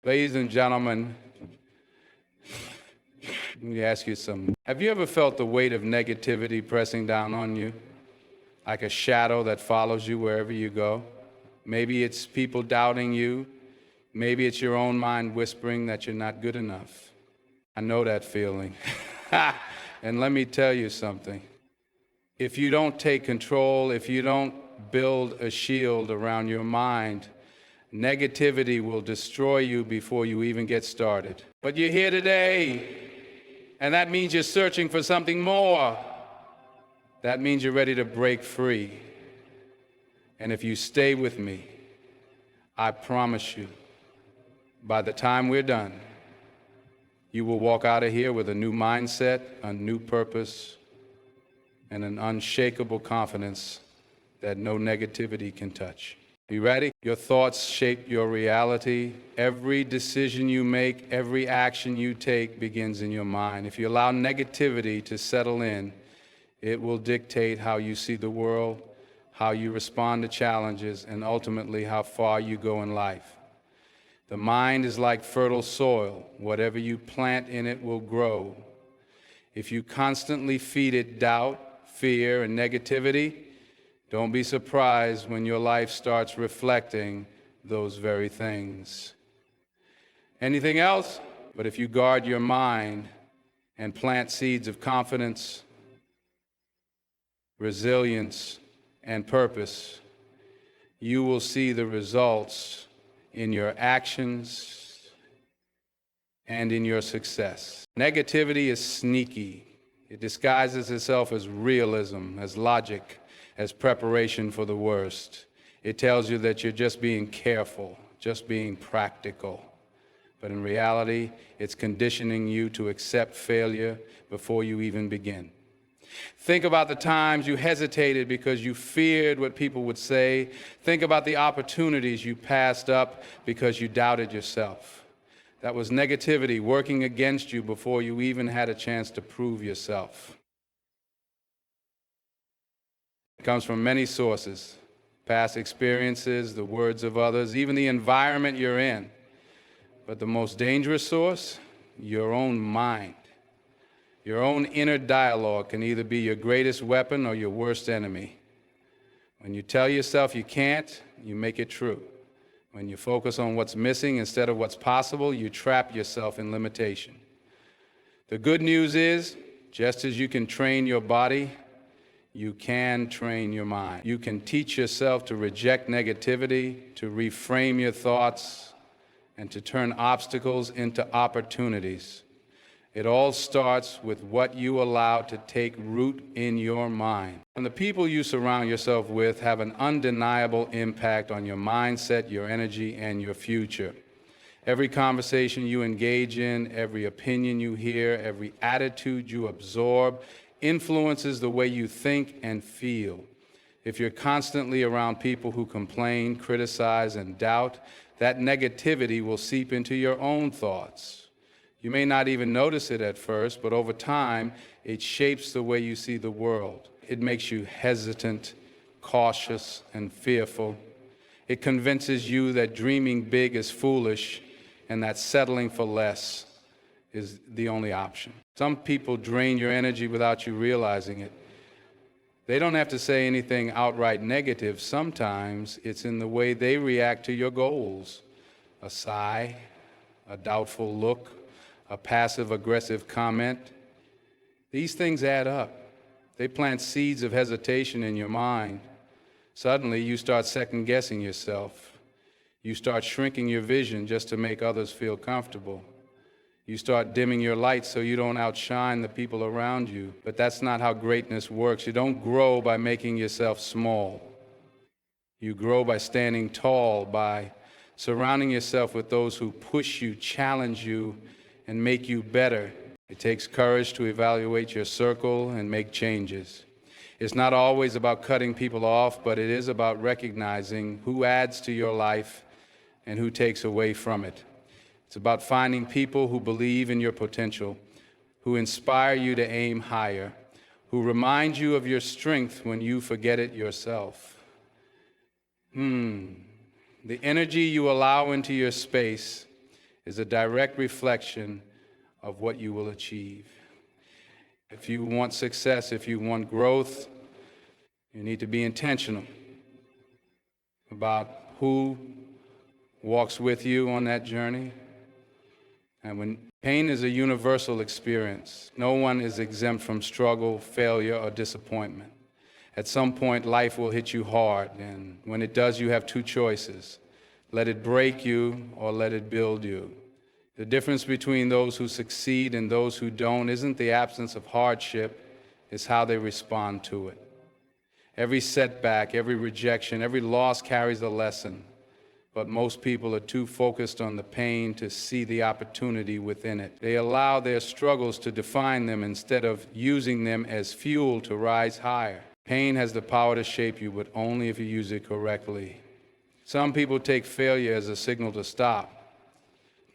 Ladies and gentlemen, let me ask you something. Have you ever felt the weight of negativity pressing down on you, like a shadow that follows you wherever you go? Maybe it's people doubting you. Maybe it's your own mind whispering that you're not good enough. I know that feeling. And let me tell you something. If you don't take control, if you don't build a shield around your mind, negativity will destroy you before you even get started. But you're here today, and that means you're searching for something more. That means you're ready to break free. And if you stay with me, I promise you, by the time we're done, you will walk out of here with a new mindset, a new purpose, and an unshakable confidence that no negativity can touch. You ready? Your thoughts shape your reality. Every decision you make, every action you take begins in your mind. If you allow negativity to settle in, it will dictate how you see the world, how you respond to challenges, and ultimately how far you go in life. The mind is like fertile soil. Whatever you plant in it will grow. If you constantly feed it doubt, fear, and negativity, don't be surprised when your life starts reflecting those very things. Anything else? But if you guard your mind and plant seeds of confidence, resilience, and purpose, you will see the results in your actions and in your success. Negativity is sneaky. It disguises itself as realism, as logic, as preparation for the worst. It tells you that you're just being careful, just being practical. But in reality, it's conditioning you to accept failure before you even begin. Think about the times you hesitated because you feared what people would say. Think about the opportunities you passed up because you doubted yourself. That was negativity working against you before you even had a chance to prove yourself. It comes from many sources: past experiences, the words of others, even the environment you're in. But the most dangerous source, your own mind. Your own inner dialogue can either be your greatest weapon or your worst enemy. When you tell yourself you can't, you make it true. When you focus on what's missing instead of what's possible, you trap yourself in limitation. The good news is, just as you can train your body, you can train your mind. You can teach yourself to reject negativity, to reframe your thoughts, and to turn obstacles into opportunities. It all starts with what you allow to take root in your mind. And the people you surround yourself with have an undeniable impact on your mindset, your energy, and your future. Every conversation you engage in, every opinion you hear, every attitude you absorb influences the way you think and feel. If you're constantly around people who complain, criticize, and doubt, that negativity will seep into your own thoughts. You may not even notice it at first, but over time, it shapes the way you see the world. It makes you hesitant, cautious, and fearful. It convinces you that dreaming big is foolish and that settling for less is the only option. Some people drain your energy without you realizing it. They don't have to say anything outright negative. Sometimes it's in the way they react to your goals. A sigh, a doubtful look, a passive-aggressive comment. These things add up. They plant seeds of hesitation in your mind. Suddenly, you start second-guessing yourself. You start shrinking your vision just to make others feel comfortable. You start dimming your light so you don't outshine the people around you. But that's not how greatness works. You don't grow by making yourself small. You grow by standing tall, by surrounding yourself with those who push you, challenge you, and make you better. It takes courage to evaluate your circle and make changes. It's not always about cutting people off, but it is about recognizing who adds to your life and who takes away from it. It's about finding people who believe in your potential, who inspire you to aim higher, who remind you of your strength when you forget it yourself. The energy you allow into your space is a direct reflection of what you will achieve. If you want success, if you want growth, you need to be intentional about who walks with you on that journey. And when pain is a universal experience, no one is exempt from struggle, failure, or disappointment. At some point, life will hit you hard, and when it does, you have two choices. Let it break you or let it build you. The difference between those who succeed and those who don't isn't the absence of hardship, it's how they respond to it. Every setback, every rejection, every loss carries a lesson, but most people are too focused on the pain to see the opportunity within it. They allow their struggles to define them instead of using them as fuel to rise higher. Pain has the power to shape you, but only if you use it correctly. Some people take failure as a signal to stop.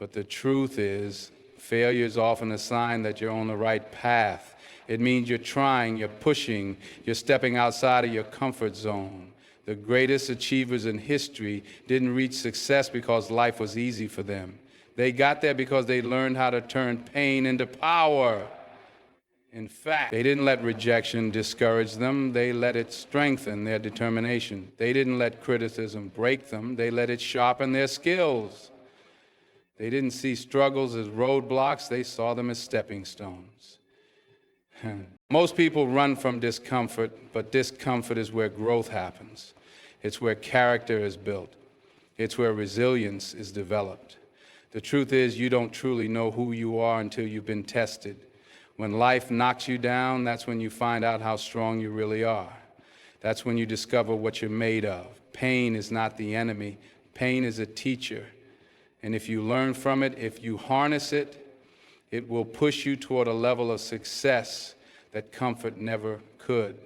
But the truth is, failure is often a sign that you're on the right path. It means you're trying, you're pushing, you're stepping outside of your comfort zone. The greatest achievers in history didn't reach success because life was easy for them. They got there because they learned how to turn pain into power. In fact, they didn't let rejection discourage them. They let it strengthen their determination. They didn't let criticism break them. They let it sharpen their skills. They didn't see struggles as roadblocks, they saw them as stepping stones. Most people run from discomfort, but discomfort is where growth happens. It's where character is built. It's where resilience is developed. The truth is, you don't truly know who you are until you've been tested. When life knocks you down, that's when you find out how strong you really are. That's when you discover what you're made of. Pain is not the enemy. Pain is a teacher. And if you learn from it, if you harness it, it will push you toward a level of success that comfort never could.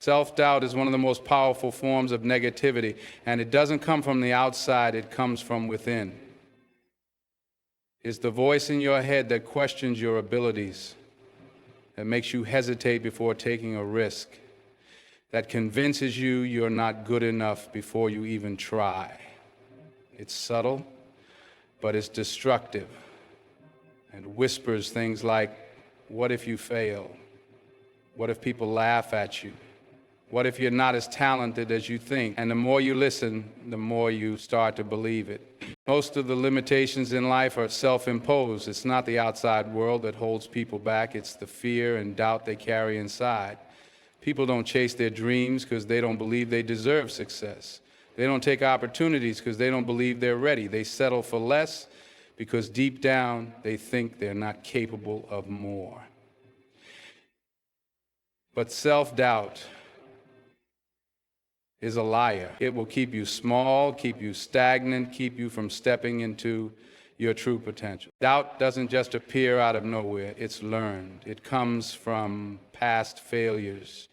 Self-doubt is one of the most powerful forms of negativity, and it doesn't come from the outside, it comes from within. It's the voice in your head that questions your abilities, that makes you hesitate before taking a risk, that convinces you you're not good enough before you even try. It's subtle, but it's destructive and whispers things like, what if you fail? What if people laugh at you? What if you're not as talented as you think? And the more you listen, the more you start to believe it. Most of the limitations in life are self-imposed. It's not the outside world that holds people back. It's the fear and doubt they carry inside. People don't chase their dreams because they don't believe they deserve success. They don't take opportunities because they don't believe they're ready. They settle for less because deep down they think they're not capable of more. But self-doubt is a liar. It will keep you small, keep you stagnant, keep you from stepping into your true potential. Doubt doesn't just appear out of nowhere. It's learned. It comes from past failures,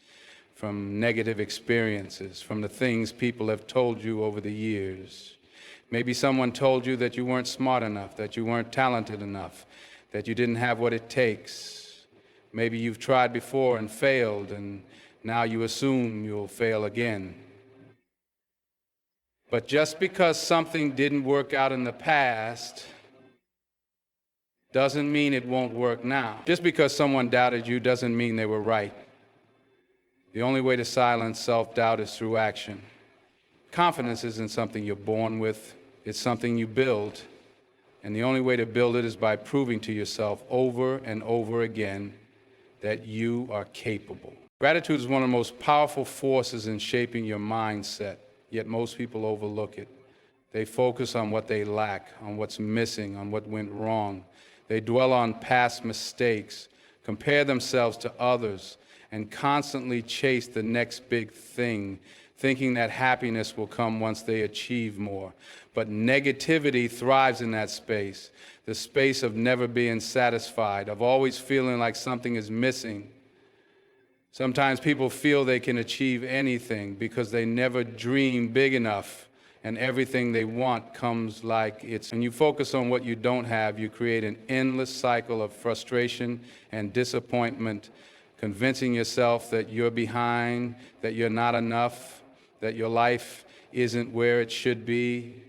from negative experiences, from the things people have told you over the years. Maybe someone told you that you weren't smart enough, that you weren't talented enough, that you didn't have what it takes. Maybe you've tried before and failed, and now you assume you'll fail again. But just because something didn't work out in the past doesn't mean it won't work now. Just because someone doubted you doesn't mean they were right. The only way to silence self-doubt is through action. Confidence isn't something you're born with, it's something you build. And the only way to build it is by proving to yourself over and over again that you are capable. Gratitude is one of the most powerful forces in shaping your mindset, yet most people overlook it. They focus on what they lack, on what's missing, on what went wrong. They dwell on past mistakes, compare themselves to others, and constantly chase the next big thing, thinking that happiness will come once they achieve more. But negativity thrives in that space, the space of never being satisfied, of always feeling like something is missing. Sometimes people feel they can achieve anything because they never dream big enough, and everything they want comes like it's. When you focus on what you don't have, you create an endless cycle of frustration and disappointment, convincing yourself that you're behind, that you're not enough, that your life isn't where it should be.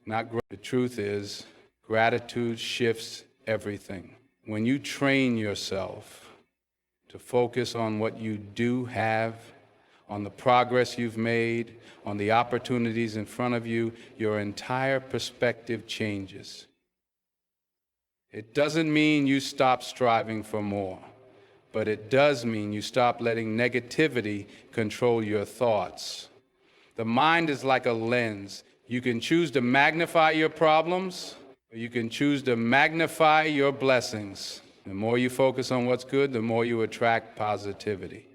not great. The truth is, gratitude shifts everything. When you train yourself to focus on what you do have, on the progress you've made, on the opportunities in front of you, your entire perspective changes. It doesn't mean you stop striving for more, but it does mean you stop letting negativity control your thoughts. The mind is like a lens. You can choose to magnify your problems, or you can choose to magnify your blessings. The more you focus on what's good, the more you attract positivity,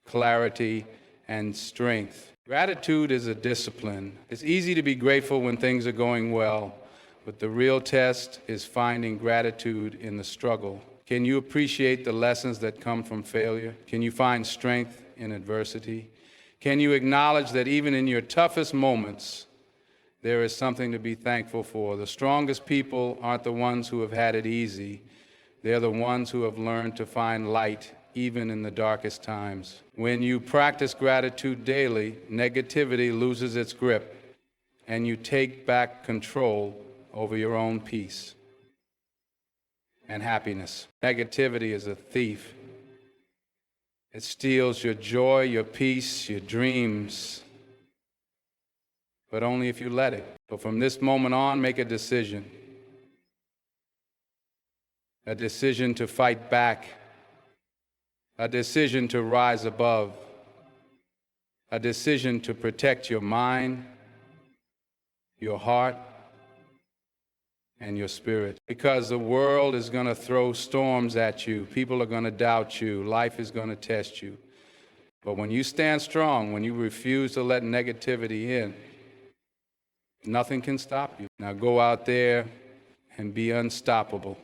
clarity, and strength. Gratitude is a discipline. It's easy to be grateful when things are going well, but the real test is finding gratitude in the struggle. Can you appreciate the lessons that come from failure? Can you find strength in adversity? Can you acknowledge that even in your toughest moments, there is something to be thankful for? The strongest people aren't the ones who have had it easy. They're the ones who have learned to find light even in the darkest times. When you practice gratitude daily, negativity loses its grip, and you take back control over your own peace and happiness. Negativity is a thief. It steals your joy, your peace, your dreams, but only if you let it. So from this moment on, make a decision to fight back, a decision to rise above, a decision to protect your mind, your heart, and your spirit. Because the world is going to throw storms at you. People are going to doubt you. Life is going to test you. But when you stand strong, when you refuse to let negativity in, nothing can stop you. Now go out there and be unstoppable.